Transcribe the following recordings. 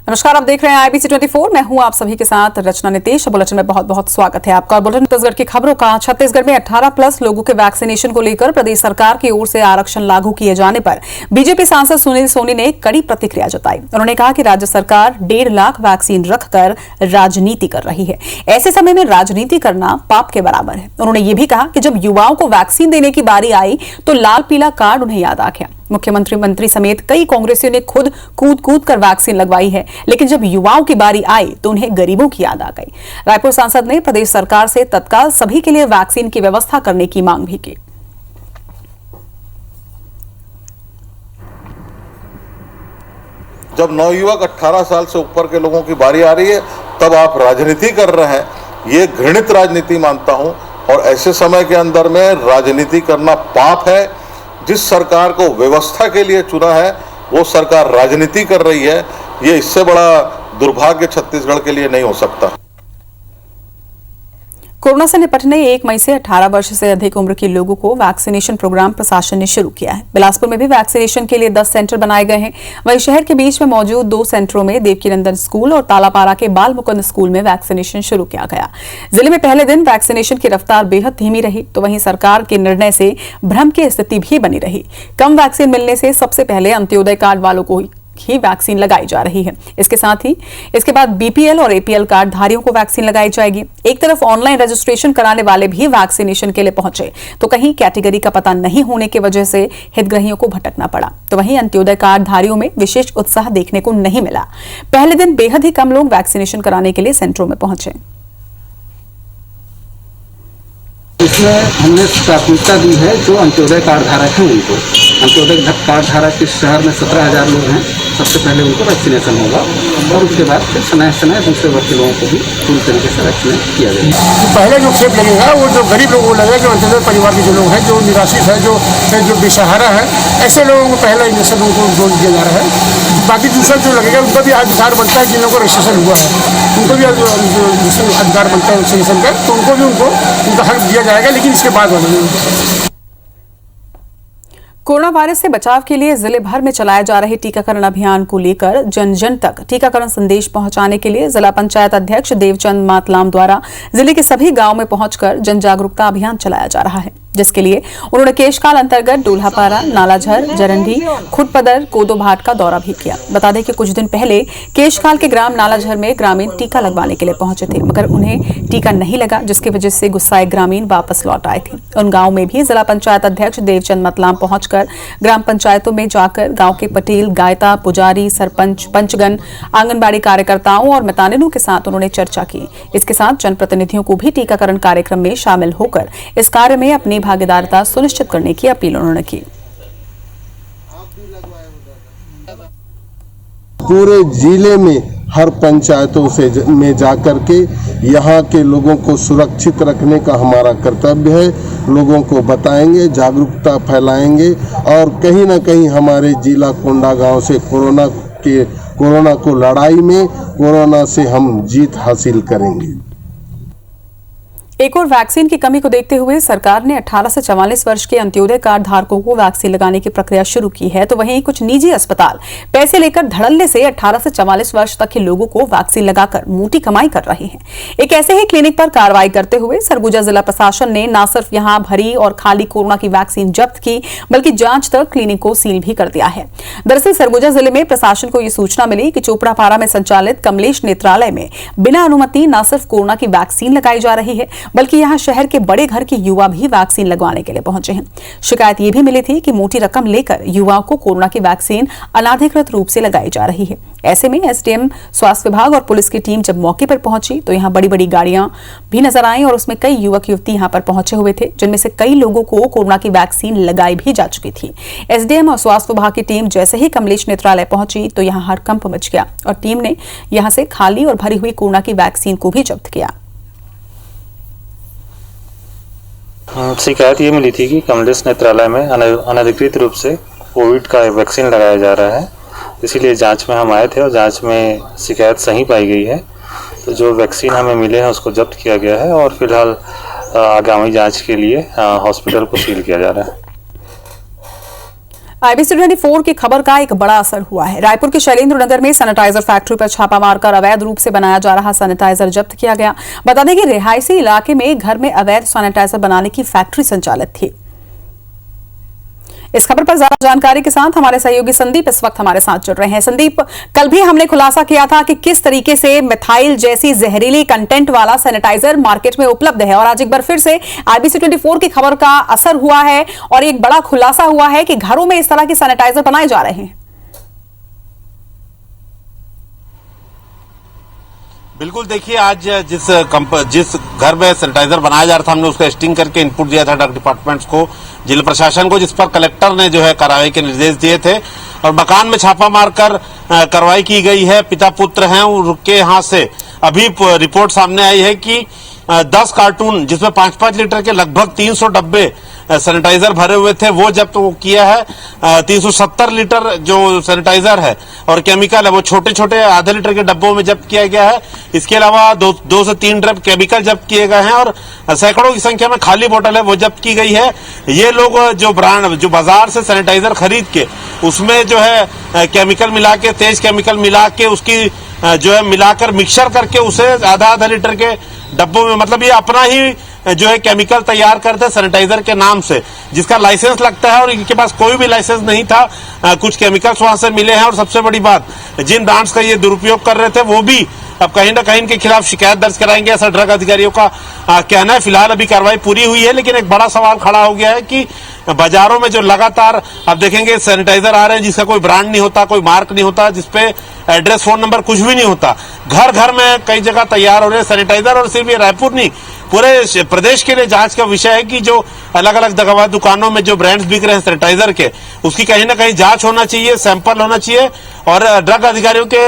नमस्कार, आप देख रहे हैं IBC 24। मैं हूं आप सभी के साथ रचना नितेश। बुलेटिन में बहुत बहुत स्वागत है आपका। बुलेटिन छत्तीसगढ़ की खबरों का। छत्तीसगढ़ में 18+ लोगों के वैक्सीनेशन को लेकर प्रदेश सरकार की ओर से आरक्षण लागू किए जाने पर बीजेपी सांसद सुनील सोनी ने कड़ी प्रतिक्रिया जताई। उन्होंने कहा कि राज्य सरकार 1.5 लाख वैक्सीन रखकर राजनीति कर रही है। ऐसे समय में राजनीति करना पाप के बराबर है। उन्होंने ये भी कहा कि जब युवाओं को वैक्सीन देने की बारी आई तो लाल पीला कार्ड उन्हें याद आ गया। मुख्यमंत्री मंत्री समेत कई कांग्रेसियों ने खुद कूद कर वैक्सीन लगवाई है, लेकिन जब युवाओं की बारी आई तो उन्हें गरीबों की याद आ गई। रायपुर सांसद ने प्रदेश सरकार से तत्काल सभी के लिए वैक्सीन की व्यवस्था करने की मांग भी की। जब नवयुवक 18 साल से ऊपर के लोगों की बारी आ रही है तब आप राजनीति कर रहे हैं, ये घृणित राजनीति मानता हूं। और ऐसे समय के अंदर में राजनीति करना पाप है। जिस सरकार को व्यवस्था के लिए चुना है वो सरकार राजनीति कर रही है, ये इससे बड़ा दुर्भाग्य छत्तीसगढ़ के लिए नहीं हो सकता। कोरोना से निपटने 1 मई से 18 वर्ष से अधिक उम्र के लोगों को वैक्सीनेशन प्रोग्राम प्रशासन ने शुरू किया है। बिलासपुर में भी वैक्सीनेशन के लिए 10 सेंटर बनाए गए हैं। वहीं शहर के बीच में मौजूद 2 सेंटरों में देवकीनंदन स्कूल और तालापारा के बाल मुकुंद स्कूल में वैक्सीनेशन शुरू किया गया। जिले में पहले दिन वैक्सीनेशन की रफ्तार बेहद धीमी रही, तो वहीं सरकार के निर्णय से भ्रम की स्थिति भी बनी रही। कम वैक्सीन मिलने से सबसे पहले अंत्योदय कार्ड वालों को ही वैक्सीन लगाई जा रही है। इसके साथ ही इसके बाद BPL और APL कार्ड धारियों को वैक्सीन लगाई जाएगी। एक तरफ ऑनलाइन रजिस्ट्रेशन कराने वाले भी वैक्सीनेशन के लिए पहुंचे, तो कहीं कैटेगरी का पता नहीं होने की वजह से हितग्राहियों को भटकना पड़ा। तो वहीं अंत्योदय कार्ड धारियों में विशेष उत्साह देखने को नहीं मिला। पहले दिन बेहद ही कम लोग वैक्सीनेशन कराने के लिए सेंटरों में पहुंचे। इसमें हमने प्राथमिकता दी है जो अंत्योदय कार्ड धारक हैं उनको। अंत्योदय कार्ड धारक इस शहर में 17,000 लोग हैं। सबसे पहले उनको वैक्सीनेशन होगा और उसके बाद फिर समय समय दूसरे वर्ग के लोगों को भी पूरी तरीके से वैक्सीनेट किया जाएगा। पहले जो खेप लगेगा वो जो गरीब लोगों को लगेगा, जो अंत्योदय परिवार के जो लोग हैं, जो निराश्रित है, जो बेसहारा है, ऐसे लोगों को पहला इंजेक्शन उनको डोज दिया जा रहा है। बाकी दूसरा जो लगेगा उनका भी अधिकार बनता है। जिन लोगों को रजिस्ट्रेशन हुआ है उनको भी अधिकार बनता है वैक्सीनेशन का, तो उनको भी उनका हक दिया जाएगा, लेकिन इसके बाद वाले। कोरोना वायरस से बचाव के लिए जिले भर में चलाए जा रहे टीकाकरण अभियान को लेकर जन जन तक टीकाकरण संदेश पहुंचाने के लिए जिला पंचायत अध्यक्ष देवचंद मातलाम द्वारा जिले के सभी गांव में पहुंचकर जन जागरूकता अभियान चलाया जा रहा है, जिसके लिए उन्होंने केशकाल अंतर्गत डोल्हापारा, नालाझर, जरंडी, खुटपदर, कोदोभाट का दौरा भी किया। बता दें कि कुछ दिन पहले केशकाल के ग्राम नालाझर में ग्रामीण टीका लगवाने के लिए पहुंचे थे, मगर उन्हें टीका नहीं लगा, जिसकी वजह से गुस्साए ग्रामीण वापस लौट आए थे। उन गाँव में भी जिला पंचायत अध्यक्ष देवचंद मातलाम पहुंचकर ग्राम पंचायतों में जाकर गांव के पटेल, गायता, पुजारी, सरपंच, पंचगण, आंगनबाड़ी कार्यकर्ताओं और मितानिनों के साथ उन्होंने चर्चा की। इसके साथ जनप्रतिनिधियों को भी टीकाकरण कार्यक्रम में शामिल होकर इस कार्य में अपनी भागीदारिता सुनिश्चित करने की अपील उन्होंने की। पूरे जिले में हर पंचायतों से में जाकर के यहाँ के लोगों को सुरक्षित रखने का हमारा कर्तव्य है। लोगों को बताएंगे, जागरूकता फैलाएंगे और कहीं ना कहीं हमारे जिला कोंडागांव से कोरोना को लड़ाई में कोरोना से हम जीत हासिल करेंगे। एक और वैक्सीन की कमी को देखते हुए सरकार ने 18 से 44 वर्ष के अंत्योदय कार्ड धारकों को वैक्सीन लगाने की प्रक्रिया शुरू की है, तो वहीं कुछ निजी अस्पताल पैसे लेकर धड़ल्ले से 18 से 44 वर्ष तक के लोगों को वैक्सीन लगाकर मोटी कमाई कर रहे हैं। एक ऐसे ही क्लिनिक पर कार्रवाई करते हुए सरगुजा जिला प्रशासन ने न सिर्फ यहां भरी और खाली कोरोना की वैक्सीन जब्त की, बल्कि जांच तक क्लिनिक को सील भी कर दिया है। दरअसल सरगुजा जिले में प्रशासन को यह सूचना मिली कि चोपड़ापारा में संचालित कमलेश नेत्रालय में बिना अनुमति न सिर्फ कोरोना की वैक्सीन लगाई जा रही है, बल्कि यहां शहर के बड़े घर के युवा भी वैक्सीन लगवाने के लिए पहुंचे हैं। शिकायत यह भी मिली थी कि मोटी रकम लेकर युवाओं को कोरोना की वैक्सीन अनाधिकृत रूप से लगाई जा रही है। ऐसे में SDM स्वास्थ्य विभाग और पुलिस की टीम जब मौके पर पहुंची तो यहां बड़ी बड़ी गाड़ियां भी नजर आई और उसमें कई युवक युवती यहां पर पहुंचे हुए थे, जिनमें से कई लोगों को कोरोना की वैक्सीन लगाई भी जा चुकी थी। SDM और स्वास्थ्य विभाग की टीम जैसे ही कमलेश नेत्रालय पहुंची तो यहां हड़कंप मच गया और टीम ने यहां से खाली और भरी हुई कोरोना की वैक्सीन को भी जब्त किया। शिकायत ये मिली थी कि कमलेश नेत्रालय में अनधिकृत रूप से कोविड का वैक्सीन लगाया जा रहा है, इसीलिए जांच में हम आए थे और जांच में शिकायत सही पाई गई है। तो जो वैक्सीन हमें मिले हैं उसको जब्त किया गया है और फिलहाल आगामी जांच के लिए हॉस्पिटल को सील किया जा रहा है। IBC 24 की खबर का एक बड़ा असर हुआ है। रायपुर के शैलेंद्र नगर में सैनिटाइजर फैक्ट्री पर छापा मारकर अवैध रूप से बनाया जा रहा सैनिटाइजर जब्त किया गया। बता दें कि रिहायशी इलाके में घर में अवैध सैनिटाइजर बनाने की फैक्ट्री संचालित थी। इस खबर पर ज्यादा जानकारी के साथ हमारे सहयोगी संदीप इस वक्त हमारे साथ जुड़ रहे हैं। संदीप, कल भी हमने खुलासा किया था कि किस तरीके से मिथाइल जैसी जहरीली कंटेंट वाला सैनिटाइजर मार्केट में उपलब्ध है और आज एक बार फिर से IBC 24 की खबर का असर हुआ है और एक बड़ा खुलासा हुआ है कि घरों में इस तरह के सैनिटाइजर बनाए जा रहे हैं। बिल्कुल, देखिए आज जिस घर में सैनिटाइजर बनाया जा रहा था, हमने उसका टेस्टिंग करके इनपुट दिया था ड्रग डिपार्टमेंट्स को, जिला प्रशासन को, जिस पर कलेक्टर ने जो है कार्रवाई के निर्देश दिए थे और मकान में छापा मारकर कार्रवाई की गई है। पिता पुत्र हैं, उनके यहाँ से अभी रिपोर्ट सामने आई है कि 10 कार्टून जिसमें 5-5 लीटर के लगभग 300 डब्बे सैनिटाइजर भरे हुए थे, वो जब्त किया है। 370 लीटर जो सैनिटाइजर है और केमिकल है वो छोटे छोटे आधे लीटर के डब्बों में जब्त किया गया है। इसके अलावा 2 से 3 ड्रम केमिकल जब्त किए गए हैं और सैकड़ों की संख्या में खाली बोतल है वो जब्त की गई है। ये लोग जो बाजार से सैनिटाइजर खरीद के उसमें जो है केमिकल मिला के, तेज केमिकल मिला के, उसकी जो है मिलाकर मिक्सर करके उसे आधा लीटर के डब्बों में, मतलब ये अपना ही जो है केमिकल तैयार करते हैं सैनिटाइजर के नाम से, जिसका लाइसेंस लगता है और इनके पास कोई भी लाइसेंस नहीं था। कुछ केमिकल्स वहां से मिले हैं और सबसे बड़ी बात, जिन ब्रांड्स का ये दुरुपयोग कर रहे थे वो भी अब कहीं ना कहीं इनके खिलाफ शिकायत दर्ज कराएंगे, ऐसा ड्रग अधिकारियों का कहना है। फिलहाल अभी कार्रवाई पूरी हुई है, लेकिन एक बड़ा सवाल खड़ा हो गया है कि बाजारों में जो लगातार अब देखेंगे सैनिटाइजर आ रहे हैं जिसका कोई ब्रांड नहीं होता, कोई मार्क नहीं होता, जिसपे एड्रेस, फोन नंबर कुछ भी नहीं होता, घर घर में कई जगह तैयार हो रहे हैं सैनिटाइजर। और सिर्फ ये रायपुर नहीं, पूरे प्रदेश के लिए जांच का विषय है कि जो अलग अलग दवा दुकानों में जो ब्रांड्स बिक रहे हैं सैनिटाइजर के, उसकी कहीं ना कहीं जांच होना चाहिए, सैंपल होना चाहिए और ड्रग अधिकारियों के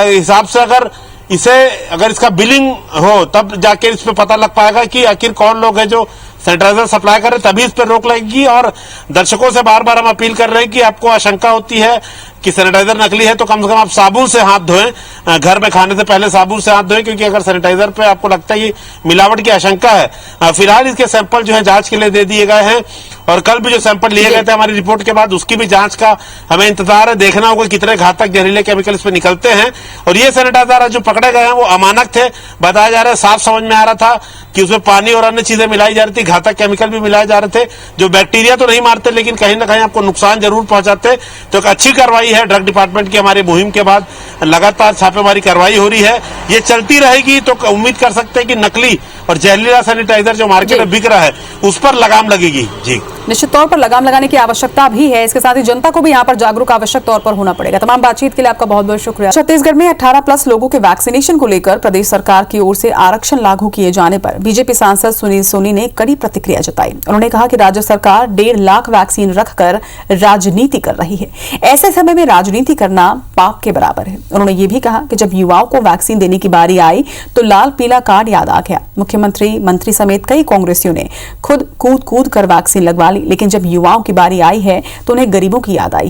हिसाब से अगर इसका बिलिंग हो तब जाके इस पे पता लग पाएगा कि आखिर कौन लोग हैं जो सैनिटाइजर सप्लाई कर रहे, तभी इस पर रोक लगेगी। और दर्शकों से बार बार हम अपील कर रहे हैं कि आपको आशंका होती है कि सैनिटाइजर नकली है तो कम से कम आप साबुन से हाथ धोएं, घर में खाने से पहले साबुन से हाथ धोएं, क्योंकि अगर सैनिटाइजर पे आपको लगता है कि मिलावट की आशंका है। फिलहाल इसके सैंपल जो है जांच के लिए दे दिए गए हैं और कल भी जो सैंपल लिए गए थे हमारी रिपोर्ट के बाद, उसकी भी जांच का हमें इंतजार है। देखना होगा कितने घातक जहरीले केमिकल इस पे निकलते हैं। और ये सैनिटाइजर जो पकड़े गए हैं वो अमानक थे, बताया जा रहा है, साफ समझ में आ रहा था कि उसमें पानी और अन्य चीजें मिलाई जा रही थी, घातक केमिकल भी मिलाए जा रहे थे जो बैक्टीरिया तो नहीं मारते लेकिन कहीं ना कहीं आपको नुकसान जरूर पहुंचाते। तो एक अच्छी कार्रवाई है ड्रग डिपार्टमेंट की, हमारी मुहिम के बाद लगातार छापेमारी कार्रवाई हो रही है। ये चलती रहेगी तो उम्मीद कर सकते हैं कि नकली और जहरीला सैनिटाइजर जो मार्केट में बिक रहा है उस पर लगाम लगेगी। जी, निश्चित तौर पर लगाम लगाने की आवश्यकता भी है। इसके साथ ही जनता को भी यहाँ पर जागरूक आवश्यक तौर पर होना पड़ेगा। तमाम बातचीत के लिए आपका बहुत बहुत शुक्रिया। छत्तीसगढ़ में 18+ लोगों के वैक्सीनेशन को लेकर प्रदेश सरकार की ओर से आरक्षण लागू किए जाने पर बीजेपी सांसद सुनील सोनी ने कड़ी प्रतिक्रिया जताई। उन्होंने कहा कि राज्य सरकार 1.5 लाख वैक्सीन रखकर राजनीति कर रही है। ऐसे समय में राजनीति करना पाप के बराबर है। उन्होंने ये भी कहा कि जब युवाओं को वैक्सीन देने की बारी आई तो लाल पीला कार्ड याद आ गया। मुख्यमंत्री, मंत्री समेत कई कांग्रेसियों ने खुद कूद कर वैक्सीन लगवा ली, लेकिन जब युवाओं की बारी आई है तो उन्हें गरीबों की याद आई।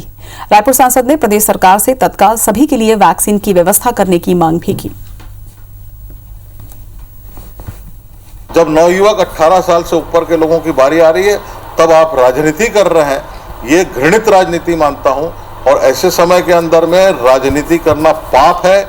रायपुर सांसद ने प्रदेश सरकार से तत्काल सभी के लिए वैक्सीन की व्यवस्था करने की मांग भी की। जब नवयुवक 18 साल से ऊपर के लोगों की बारी आ रही है तब आप राजनीति कर रहे हैं, ये घृणित राजनीति मानता हूं। और ऐसे समय के अंदर में राजनीति करना पाप है।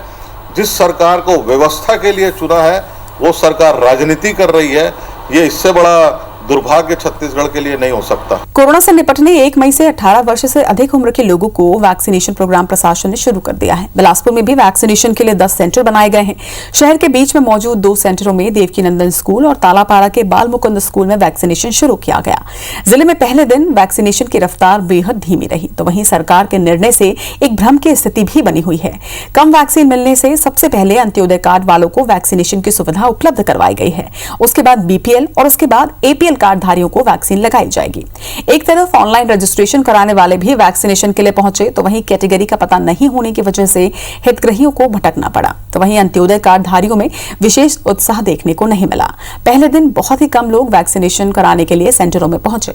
जिस सरकार को व्यवस्था के लिए चुना है वो सरकार राजनीति कर रही है, ये इससे बड़ा दुर्भाग्य छत्तीसगढ़ के लिए नहीं हो सकता। कोरोना से निपटने 1 मई से 18 वर्ष से अधिक उम्र के लोगों को वैक्सीनेशन प्रोग्राम प्रशासन ने शुरू कर दिया है। बिलासपुर में भी वैक्सीनेशन के लिए 10 सेंटर बनाए गए हैं। शहर के बीच में मौजूद 2 सेंटरों में देवकीनंदन स्कूल और तालापारा के बाल मुकुंद स्कूल में वैक्सीनेशन शुरू किया गया। जिले में पहले दिन वैक्सीनेशन की रफ्तार बेहद धीमी रही, तो वहीं सरकार के निर्णय से एक भ्रम की स्थिति भी बनी हुई है। कम वैक्सीन मिलने से सबसे पहले अंत्योदय कार्ड वालों को वैक्सीनेशन की सुविधा उपलब्ध करवाई गई है। उसके बाद BPL और उसके बाद APL कार्डधारियों को वैक्सीन लगाई जाएगी। एक तरफ ऑनलाइन रजिस्ट्रेशन कराने वाले भी वैक्सीनेशन के लिए पहुंचे, तो वहीं कैटेगरी का पता नहीं होने की वजह से हितग्राहियों को भटकना पड़ा। तो वहीं अंत्योदय कार्डधारियों में विशेष उत्साह देखने को नहीं मिला। पहले दिन बहुत ही कम लोग वैक्सीनेशन कराने के लिए सेंटरों में पहुंचे।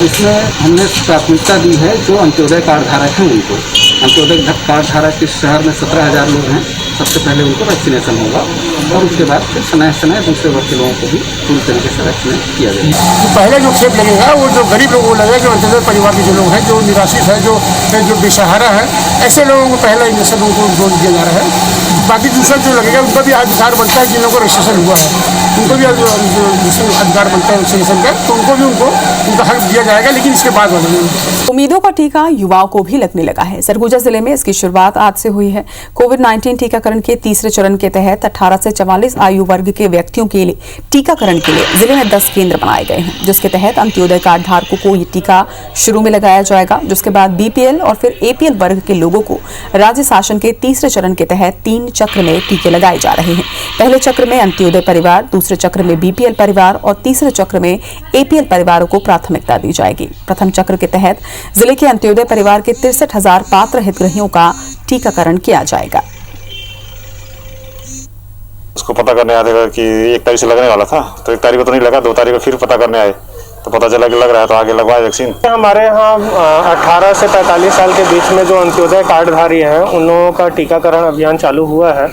इसमें हमने प्राथमिकता दी है जो अंत्योदय कार्ड धारक हैं उनको। अंत्योदय कार्ड धारक इस शहर में 17,000 लोग हैं। सबसे पहले उनको वैक्सीनेशन होगा और उसके बाद फिर समय समय दूसरे वर्ग के लोगों को भी पूरी तरीके से वैक्सीनेट किया जाएगा। जो पहले जो खेप लगेगा वो जो गरीब लोगों को लगेगा, जो अंत्योदय परिवार के जो लोग हैं, जो निराश्रित है, जो बेसहारा है, ऐसे लोगों को पहला इंजेक्शन उनको डोज दिया जा रहा है। बाकी दूसरा जो लगेगा उनका भी अधिकार बनता है, जिन लोगों को रजिस्ट्रेशन हुआ है उनको भी अधिकार बनता है वैक्सीनेशन का, तो उनको भी उनका हक दिया जाएगा, लेकिन इसके बाद उम्मीदों का टीका युवाओं को भी लगने लगा है। सरगुजा जिले में इसकी शुरुआत आज से हुई है। कोविड-19 टीकाकरण के तीसरे चरण के तहत 18 से 44 आयु वर्ग के व्यक्तियों के लिए टीकाकरण के लिए जिले में 10 केंद्र बनाए गए हैं, जिसके तहत अंत्योदय कार्ड धारकों को ये टीका शुरू में लगाया जाएगा, जिसके बाद बीपीएल और फिर एपीएल वर्ग के लोगों को राज्य शासन के तीसरे चरण के तहत 3 चक्र में टीके लगाए जा रहे हैं। पहले चक्र में अंत्योदय परिवार, दूसरे चक्र में बीपीएल परिवार और तीसरे चक्र में एपीएल परिवारों को प्राथमिकता दी जाएगी। प्रथम चक्र के तहत जिले के अंत्योदय परिवार के 63,000 पात्र हितग्राहियों का टीकाकरण किया जाएगा। उसको पता करने आया था कि 1 तारीख से लगने वाला था, तो 1 तारीख को तो नहीं लगा, 2 तारीख को फिर पता करने आए तो पता चला कि लग रहा है, तो आगे लगवाए वैक्सीन। हमारे यहाँ 18 से 45 साल के बीच में जो अंत्योदय कार्डधारी हैं उन लोगों का टीकाकरण अभियान चालू हुआ है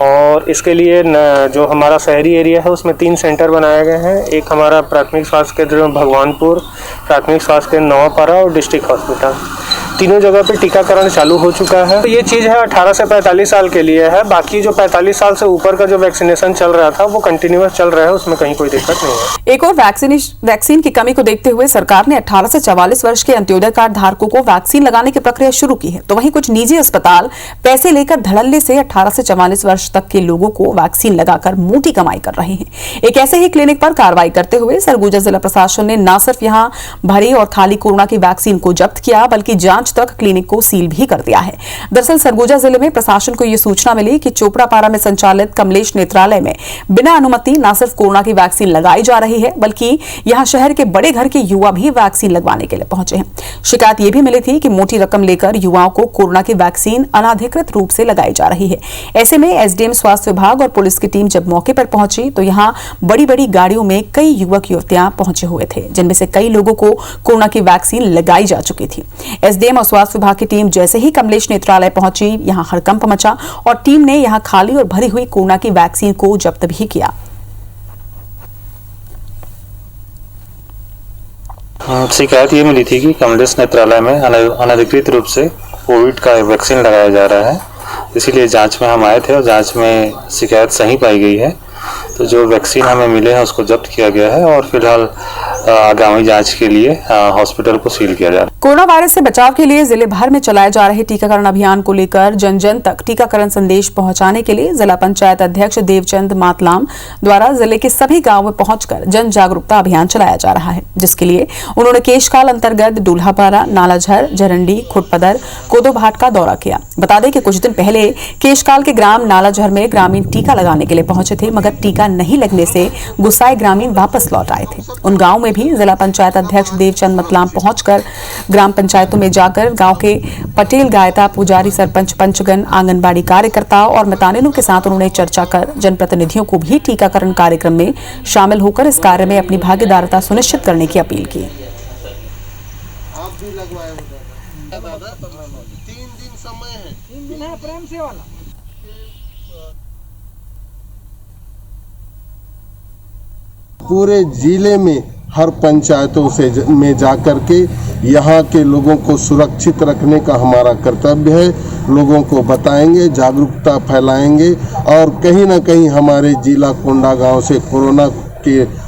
और इसके लिए जो हमारा शहरी एरिया है उसमें 3 सेंटर बनाए गए हैं। एक हमारा प्राथमिक स्वास्थ्य केंद्र भगवानपुर, प्राथमिक स्वास्थ्य केंद्र नवापारा और डिस्ट्रिक्ट हॉस्पिटल, तीनों जगह पे टीकाकरण चालू हो चुका है। तो ये चीज़ है 18 से 45 साल के लिए है। बाकी जो 45 साल से ऊपर का जो वैक्सीनेशन चल रहा था वो कंटिन्यूअस चल रहा है, उसमें कहीं कोई दिक्कत नहीं है। एक और वैक्सीन की कमी को देखते हुए सरकार ने 18 से 44 वर्ष के अंत्योदय कार्ड धारकों को वैक्सीन लगाने की प्रक्रिया शुरू की है। तो वहीं कुछ निजी अस्पताल पैसे लेकर धड़ल्ले से 18 से 44 वर्ष तक के लोगों को वैक्सीन लगाकर मोटी कमाई कर रहे हैं। एक ऐसे ही क्लिनिक पर कार्रवाई करते हुए सरगुजा जिला प्रशासन ने न सिर्फ यहां भरी और खाली कोरोना की वैक्सीन को जब्त किया, बल्कि जांच तक क्लिनिक को सील भी कर दिया है। दरअसल सरगुजा जिले में प्रशासन को यह सूचना मिली कि चोपड़ापारा में संचालित कमलेश नेत्रालय में बिना अनुमति न सिर्फ कोरोना की वैक्सीन लगाई जा रही है, बल्कि यहां शहर के बड़े घर के युवा भी वैक्सीन लगवाने के लिए पहुंचे हैं। शिकायत यह भी मिली थी कि मोटी रकम लेकर युवाओं को कोरोना की वैक्सीन अनाधिकृत रूप से लगाई जा रही है। ऐसे में एसडीएम स्वास्थ्य विभाग और पुलिस की टीम जब मौके पर पहुंची तो यहां बड़ी बड़ी गाड़ियों में कई युवक युवतियां पहुंचे हुए थे, जिनमें से कई लोगों को कोरोना की वैक्सीन लगाई जा चुकी थी। एसडीएम और स्वास्थ्य विभाग की टीम जैसे ही कमलेश नेत्रालय पहुंची, यहां हड़कंप मचा और टीम ने यहां खाली और भरी हुई कोरोना की वैक्सीन को जब्त भी किया। शिकायत ये मिली थी कि कमलेश नेत्रालय में अनधिकृत रूप से कोविड का वैक्सीन लगाया जा रहा है, इसीलिए जांच में हम आए थे और जांच में शिकायत सही पाई गई है। तो जो वैक्सीन हमें मिले हैं उसको जब्त किया गया है और फिलहाल आगामी जांच के लिए हॉस्पिटल को सील किया जा रहा है। कोरोना वायरस से बचाव के लिए जिले भर में चलाए जा रहे टीकाकरण अभियान को लेकर जन जन तक टीकाकरण संदेश पहुंचाने के लिए जिला पंचायत अध्यक्ष देवचंद मातलाम द्वारा जिले के सभी गांव में पहुंचकर जन जागरूकता अभियान चलाया जा रहा है, जिसके लिए उन्होंने केशकाल अंतर्गत डूल्हापारा, नालाझर, झरंडी, खुटपदर, कोदोभाट का दौरा किया। बता दें कि कुछ दिन पहले केशकाल के ग्राम नालाझर में ग्रामीण टीका लगाने के लिए पहुंचे थे, मगर टीका नहीं लगने से गुस्साए ग्रामीण वापस लौट आए थे। उन गांव में भी जिला पंचायत अध्यक्ष देवचंद मतलाम पहुंचकर ग्राम पंचायतों में जाकर गांव के पटेल, गायता, पुजारी, सरपंच, पंचगण, आंगनबाड़ी कार्यकर्ता और मितानिनों के साथ उन्होंने चर्चा कर जनप्रतिनिधियों को भी टीकाकरण कार्यक्रम में शामिल होकर इस कार्य में अपनी भागीदारिता सुनिश्चित करने की अपील की। आप भी लगवाए हो दादा, 3 दिन समय है, 3 दिन है प्रेम से वाला। पूरे जिले में हर पंचायतों से में जाकर के यहाँ के लोगों को सुरक्षित रखने का हमारा कर्तव्य है। लोगों को बताएंगे, जागरूकता फैलाएंगे और कहीं ना कहीं हमारे जिला कोंडागांव से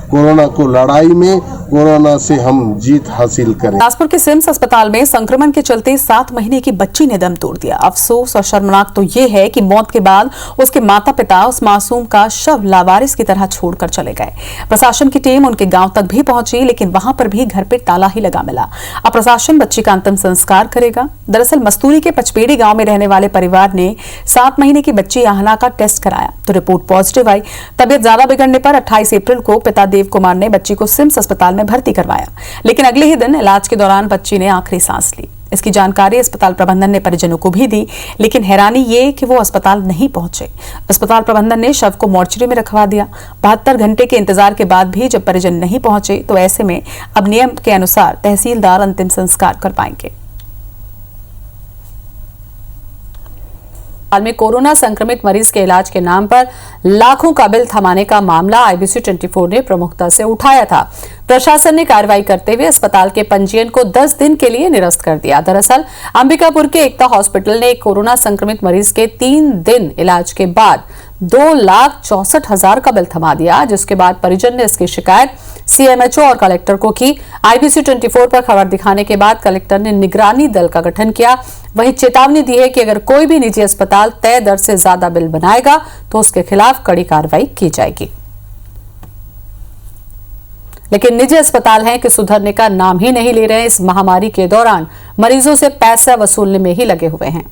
कोरोना को लड़ाई में कोरोना से हम जीत हासिल करें। बिलासपुर के सिम्स अस्पताल में संक्रमण के चलते 7 महीने की बच्ची ने दम तोड़ दिया। अफसोस और शर्मनाक तो ये है कि मौत के बाद उसके माता पिता उस मासूम का शव लावारिस की तरह छोड़कर चले गए। प्रशासन की टीम उनके गांव तक भी पहुंची, लेकिन वहां पर भी घर पे ताला ही लगा मिला। अब प्रशासन बच्ची का अंतिम संस्कार करेगा। दरअसल मस्तूरी के पचपेड़ी गांव में रहने वाले परिवार ने 7 महीने की बच्ची आहना का टेस्ट कराया तो रिपोर्ट पॉजिटिव आई। तबियत ज्यादा बिगड़ने पर 28 अप्रैल को पिता देव कुमार ने बच्ची को सिम्स अस्पताल में भर्ती करवाया, लेकिन अगले ही दिन इलाज के दौरान बच्ची ने आखिरी सांस ली। इसकी जानकारी अस्पताल प्रबंधन ने परिजनों को भी दी, लेकिन हैरानी ये कि वो अस्पताल नहीं पहुंचे। अस्पताल प्रबंधन ने शव को मोर्चरी में रखवा दिया। 72 घंटे के इंतजार के बाद भी जब परिजन नहीं पहुंचे तो ऐसे में अब नियम के अनुसार तहसीलदार अंतिम संस्कार कर पाएंगे। हाल में कोरोना संक्रमित मरीज के इलाज के नाम पर लाखों का बिल थमाने का मामला IBC 24 ने प्रमुखता से उठाया था। प्रशासन ने कार्रवाई करते हुए अस्पताल के पंजीयन को 10 दिन के लिए निरस्त कर दिया। दरअसल अंबिकापुर के एकता हॉस्पिटल ने एक कोरोना संक्रमित मरीज के 3 दिन इलाज के बाद 2,64,000 का बिल थमा दिया, जिसके बाद परिजन ने इसकी शिकायत CMHO और कलेक्टर को की। IBC 24 पर खबर दिखाने के बाद कलेक्टर ने निगरानी दल का गठन किया। वहीं चेतावनी दी है कि अगर कोई भी निजी अस्पताल तय दर से ज्यादा बिल बनाएगा तो उसके खिलाफ कड़ी कार्रवाई की जाएगी। लेकिन निजी अस्पताल हैं कि सुधरने का नाम ही नहीं ले रहे हैं। इस महामारी के दौरान मरीजों से पैसा वसूलने में ही लगे हुए हैं।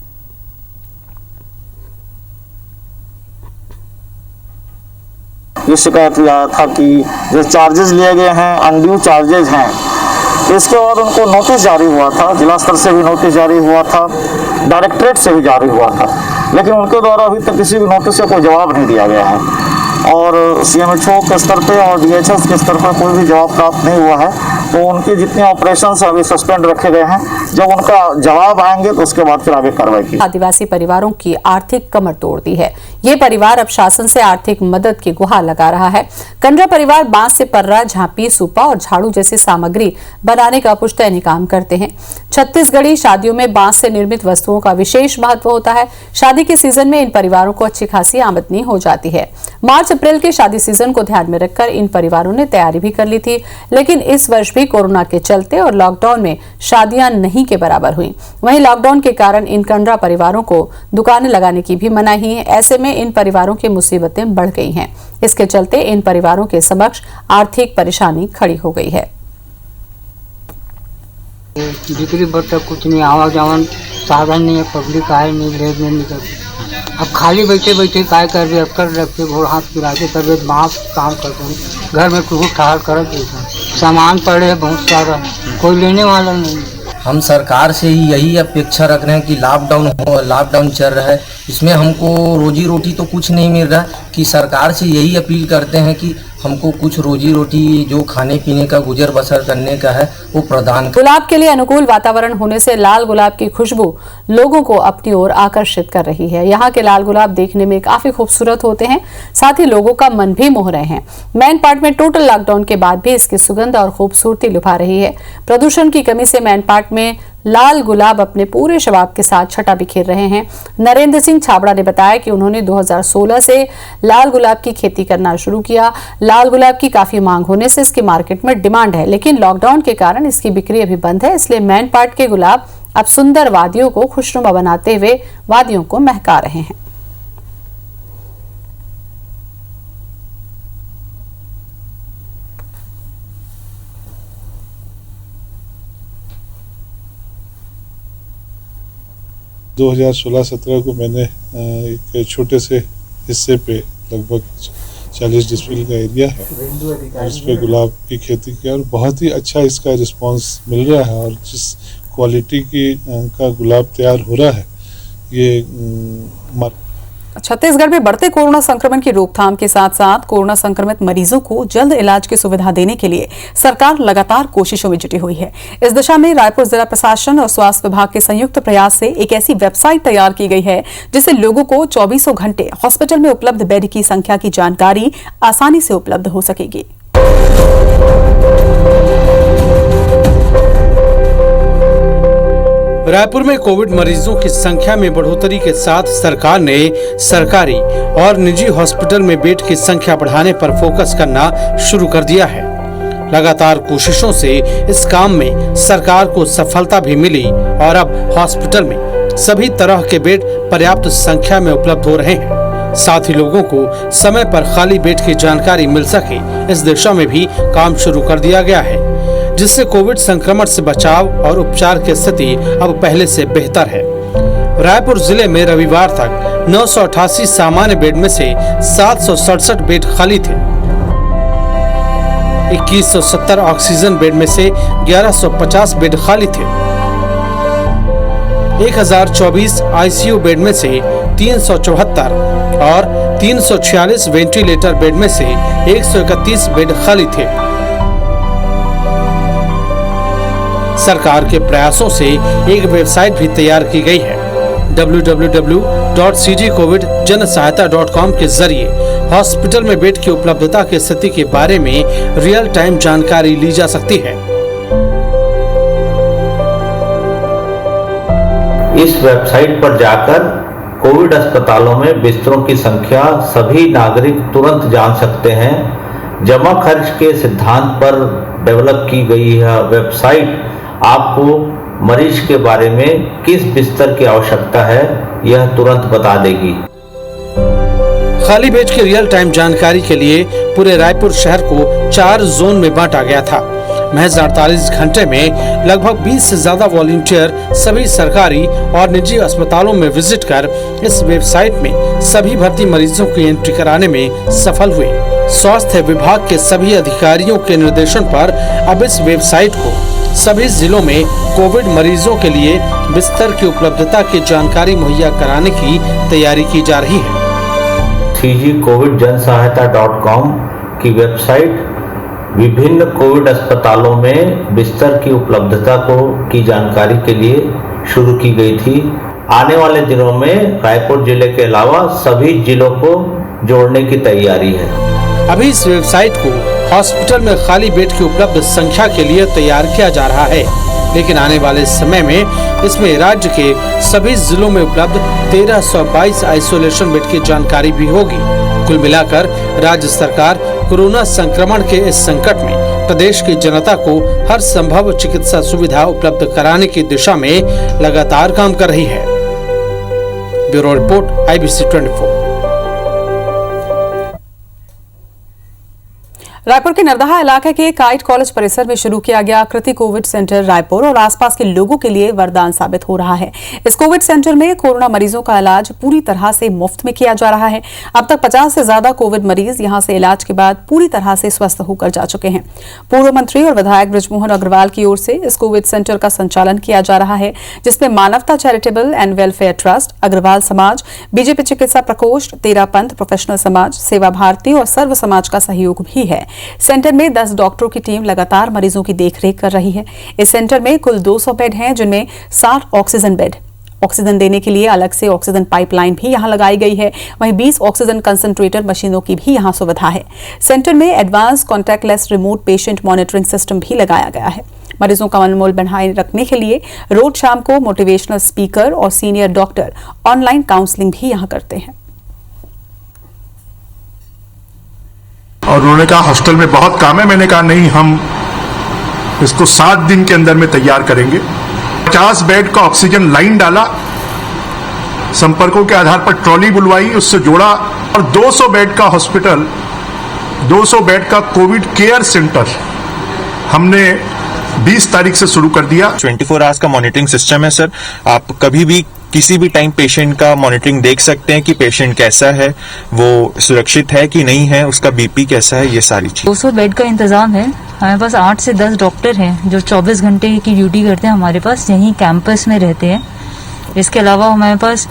ये शिकायत आया था कि जो चार्जेस लिए गए हैं अनड्यू चार्जेस हैं। इसके बाद उनको नोटिस जारी हुआ था, जिला स्तर से भी नोटिस जारी हुआ था, डायरेक्टरेट से भी जारी हुआ था, लेकिन उनके द्वारा अभी तक किसी भी नोटिस का कोई जवाब नहीं दिया गया है और CMHO के स्तर पे और DHS के स्तर पर कोई भी जवाब प्राप्त नहीं हुआ है। तो उनके जितने ऑपरेशन अभी सस्पेंड रखे गए हैं, जब उनका जवाब आएंगे तो उसके बाद फिर आगे कार्रवाई की। आदिवासी परिवारों की आर्थिक कमर तोड़ दी है। ये परिवार अब शासन से आर्थिक मदद की गुहार लगा रहा है। कंडरा परिवार बांस से पर्रा, झांपी, सूपा और झाड़ू जैसी सामग्री बनाने का पुश्तैनी काम करते हैं। छत्तीसगढ़ी शादियों में बांस से निर्मित वस्तुओं का विशेष महत्व होता है। शादी के सीजन में इन परिवारों को अच्छी खासी आमदनी हो जाती है। मार्च अप्रैल के शादी सीजन को ध्यान में रखकर इन परिवारों ने तैयारी भी कर ली थी, लेकिन इस वर्ष भी कोरोना के चलते और लॉकडाउन में शादियां नहीं के बराबर हुई। वहीं लॉकडाउन के कारण इन कंडरा परिवारों को दुकानें लगाने की भी मनाही है। ऐसे में इन परिवारों की मुसीबतें बढ़ गई हैं। इसके चलते इन परिवारों के समक्ष आर्थिक परेशानी खड़ी हो गई है। बिक्री बढ़ता कुछ नहीं, आवाजावन साधन नहीं है, पब्लिक आए नहीं, रेट नहीं निकलती। अब खाली बैठे बैठे काय कर भी अक्कर रखते घोड़ हाथ पिराते तबियत बाँस काम करते हैं। घर में कुछ ठहर कर सामान पड़े है बहुत सारा, कोई लेने वाला नहीं। हम सरकार से ही यही अपेक्षा रख रहे हैं कि लॉकडाउन चल रहा है, इसमें हमको रोजी रोटी तो कुछ नहीं मिल रहा, कि सरकार से यही अपील करते हैं कि हमको कुछ रोजी रोटी जो खाने पीने का गुजर बसर करने का है वो प्रदान। गुलाब के लिए अनुकूल वातावरण होने से लाल गुलाब की खुशबू लोगों को अपनी ओर आकर्षित कर रही है। यहाँ के लाल गुलाब देखने में काफी खूबसूरत होते हैं, साथ ही लोगों का मन भी मोह रहे हैं। मैन पार्ट में टोटल लॉकडाउन के बाद भी इसकी सुगंध और खूबसूरती लुभा रही है। प्रदूषण की कमी से मैन पार्ट में लाल गुलाब अपने पूरे शबाब के साथ छटा बिखेर रहे हैं। नरेंद्र सिंह छाबड़ा ने बताया कि उन्होंने 2016 से लाल गुलाब की खेती करना शुरू किया। लाल गुलाब की काफी मांग होने से इसकी मार्केट में डिमांड है, लेकिन लॉकडाउन के कारण इसकी बिक्री अभी बंद है। इसलिए मैन पार्ट के गुलाब अब सुंदर वादियों को खुशनुमा बनाते हुए वादियों को महका रहे हैं। दो 2016-17 को मैंने एक छोटे से हिस्से पे लगभग 40 डिसमिल का एरिया है और इस पे गुलाब की खेती किया और बहुत ही अच्छा इसका रिस्पांस मिल रहा है। और जिस क्वालिटी का गुलाब तैयार हो रहा है ये छत्तीसगढ़ में बढ़ते कोरोना संक्रमण की रोकथाम के साथ साथ कोरोना संक्रमित मरीजों को जल्द इलाज की सुविधा देने के लिए सरकार लगातार कोशिशों में जुटी हुई है। इस दिशा में रायपुर जिला प्रशासन और स्वास्थ्य विभाग के संयुक्त प्रयास से एक ऐसी वेबसाइट तैयार की गई है जिससे लोगों को 24 घंटे हॉस्पिटल में उपलब्ध बेड की संख्या की जानकारी आसानी से उपलब्ध हो सकेगी। रायपुर में कोविड मरीजों की संख्या में बढ़ोतरी के साथ सरकार ने सरकारी और निजी हॉस्पिटल में बेड की संख्या बढ़ाने पर फोकस करना शुरू कर दिया है। लगातार कोशिशों से इस काम में सरकार को सफलता भी मिली और अब हॉस्पिटल में सभी तरह के बेड पर्याप्त संख्या में उपलब्ध हो रहे हैं। साथ ही लोगों को समय पर खाली बेड की जानकारी मिल सके, इस दिशा में भी काम शुरू कर दिया गया है, जिससे कोविड संक्रमण से बचाव और उपचार की स्थिति अब पहले से बेहतर है। रायपुर जिले में रविवार तक 988 सामान्य बेड में से 767 बेड खाली थे। 2170 ऑक्सीजन बेड में से 1150 बेड खाली थे। 1024 आईसीयू बेड में से 374 और 346 वेंटिलेटर बेड में से 131 बेड खाली थे। सरकार के प्रयासों से एक वेबसाइट भी तैयार की गई है www.cgcovid-janasahayata.com के जरिए हॉस्पिटल में बेड की उपलब्धता की स्थिति के बारे में रियल टाइम जानकारी ली जा सकती है। इस वेबसाइट पर जाकर कोविड अस्पतालों में बिस्तरों की संख्या सभी नागरिक तुरंत जान सकते हैं। जमा खर्च के सिद्धांत पर डेवलप की गई यह वेबसाइट आपको मरीज के बारे में किस बिस्तर की आवश्यकता है यह तुरंत बता देगी। खाली बेड की रियल टाइम जानकारी के लिए पूरे रायपुर शहर को 4 जोन में बांटा गया था। महज 48 घंटे में लगभग 20 से ज्यादा वॉलंटियर सभी सरकारी और निजी अस्पतालों में विजिट कर इस वेबसाइट में सभी भर्ती मरीजों की एंट्री कराने में सफल हुए। स्वास्थ्य विभाग के सभी अधिकारियों के निर्देशन पर अब इस वेबसाइट को सभी जिलों में कोविड मरीजों के लिए बिस्तर की उपलब्धता की जानकारी मुहैया कराने की तैयारी की जा रही है। cgcovid-janasahayata.com की वेबसाइट विभिन्न कोविड अस्पतालों में बिस्तर की उपलब्धता की जानकारी के लिए शुरू की गई थी। आने वाले दिनों में रायपुर जिले के अलावा सभी जिलों को जोड़ने की तैयारी है। अभी इस वेबसाइट को हॉस्पिटल में खाली बेड की उपलब्ध संख्या के लिए तैयार किया जा रहा है, लेकिन आने वाले समय में इसमें राज्य के सभी जिलों में उपलब्ध 1322 आइसोलेशन बेड की जानकारी भी होगी। कुल मिलाकर राज्य सरकार कोरोना संक्रमण के इस संकट में प्रदेश की जनता को हर संभव चिकित्सा सुविधा उपलब्ध कराने की दिशा में लगातार काम कर रही है। Bureau report IBC 24। रायपुर के नरदहा इलाके के काइट कॉलेज परिसर में शुरू किया गया कृति कोविड सेंटर रायपुर और आसपास के लोगों के लिए वरदान साबित हो रहा है। इस कोविड सेंटर में कोरोना मरीजों का इलाज पूरी तरह से मुफ्त में किया जा रहा है। अब तक 50 से ज्यादा कोविड मरीज यहां से इलाज के बाद पूरी तरह से स्वस्थ होकर जा चुके हैं। पूर्व मंत्री और विधायक बृजमोहन अग्रवाल की ओर से इस कोविड सेंटर का संचालन किया जा रहा है, जिसमें मानवता charitable and welfare trust, Agarwal समाज, बीजेपी चिकित्सा प्रकोष्ठ, तेरा पंथ प्रोफेशनल समाज, सेवा भारती और सर्व समाज का सहयोग भी है। सेंटर में 10 डॉक्टरों की टीम लगातार मरीजों की देखरेख कर रही है। इस सेंटर में कुल 200 बेड हैं, जिनमें 60 ऑक्सीजन बेड। ऑक्सीजन देने के लिए अलग से ऑक्सीजन पाइपलाइन भी यहां लगाई गई है। वहीं 20 ऑक्सीजन कंसंट्रेटर मशीनों की भी यहां सुविधा है। सेंटर में advance contactless remote patient monitoring system भी लगाया गया है। मरीजों का मनोबल बढ़ाए रखने के लिए रोज शाम को मोटिवेशनल स्पीकर और सीनियर डॉक्टर ऑनलाइन काउंसलिंग भी यहां करते हैं। और उन्होंने कहा हॉस्टल में बहुत काम है। मैंने कहा नहीं, हम इसको 7 दिन के अंदर में तैयार करेंगे। 50 बेड का ऑक्सीजन लाइन डाला, संपर्कों के आधार पर ट्रॉली बुलवाई, उससे जोड़ा और 200 बेड का हॉस्पिटल, 200 बेड का कोविड केयर सेंटर हमने 20 तारीख से शुरू कर दिया। 24 आवर्स का मॉनिटरिंग सिस्टम है सर। आप कभी भी किसी भी टाइम पेशेंट का मॉनिटरिंग देख सकते हैं कि पेशेंट कैसा है, वो सुरक्षित है कि नहीं है, उसका बीपी कैसा है, ये सारी चीज। 200 बेड का इंतजाम है। हमारे पास 8 से 10 डॉक्टर हैं जो 24 घंटे की ड्यूटी करते हैं। हमारे पास यहीं कैंपस में रहते हैं। इसके अलावा हमारे पास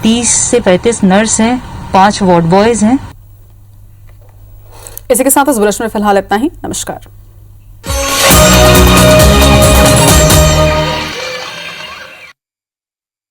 30 से 35 नर्स हैं, 5 वार्ड बॉयज हैं। इसी के साथ इस बुलेटिन में फिलहाल इतना ही। नमस्कार।